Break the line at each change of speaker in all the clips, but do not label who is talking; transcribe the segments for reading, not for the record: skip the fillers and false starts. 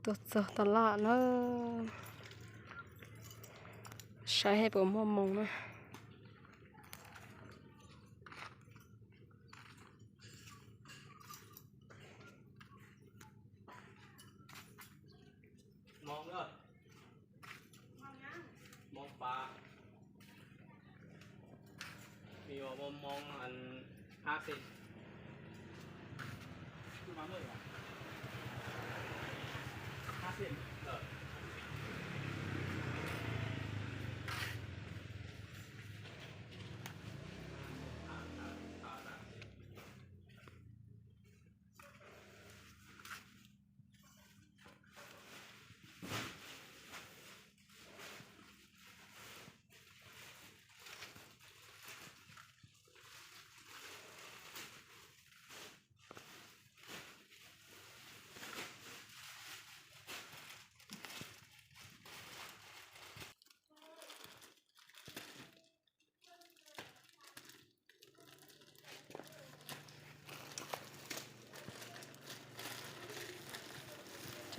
ตัวเจอตลาดเนอะใช้ให้ผมมองนะ
มองเนอะมองปลามีว่ามองอัน50คือมาเมื่อไหร่50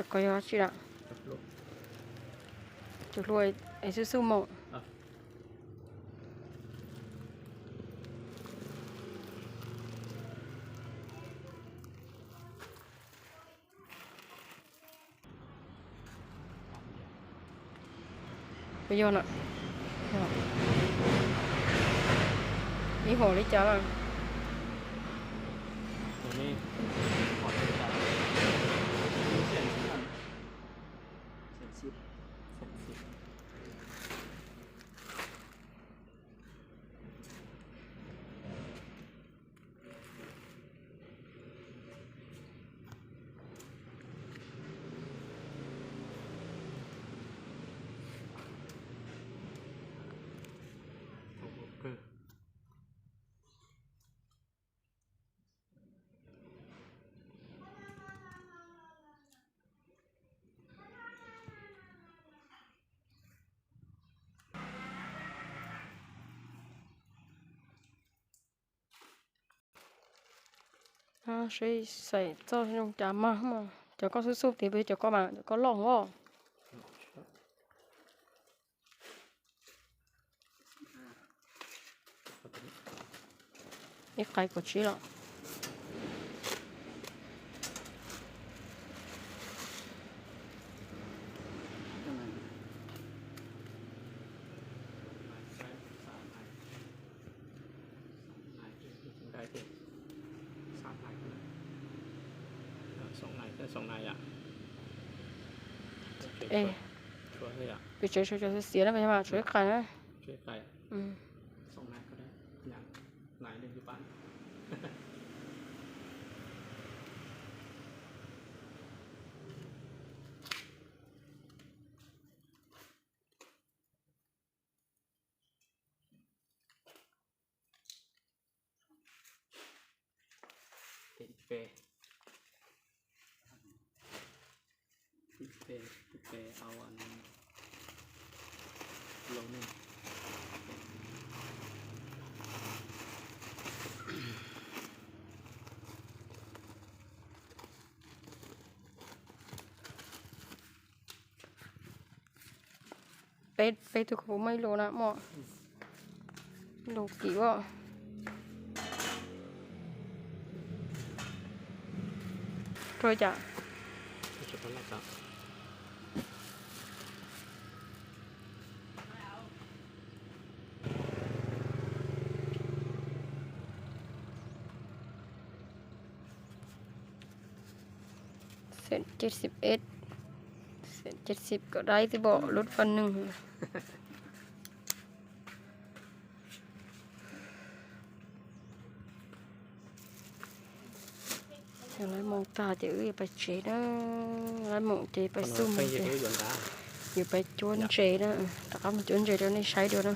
จะก็ยอดสิละจะรวยไอ้สู้ๆมองไปโยนอ่ะนี่หัวลิจ้าละ
ตัวนี้ขอดเลยจ้ะเส้น10
ใส่เจ้าที่ลงจานมาจะก็สู้ๆthì bây giờ có mà có lòng không ít cái của chị rồi
sòng này ạ.
Ê,
Chúa thôi ạ.
bị chơi xía lắm mà chơi cái đấy.
Chơi cái.
Ừ.
Sòng này có đấy. Nhạc lại lên cái bán. Về. Vềเอาอันลงนี่
ไปตัวผมไม่รู้นะหมอรู้กี่ว่าthôiจ้ะ
จะเป็นอะไรครับ
เส้น71เส้น70ก็ได้ที่บอกลดฟันหนึ่งlại mong ta chữ phải chế đó lại mong chế phải sum chế, phải chôn chế đó, ta không chôn chế cho nên sai được đâu.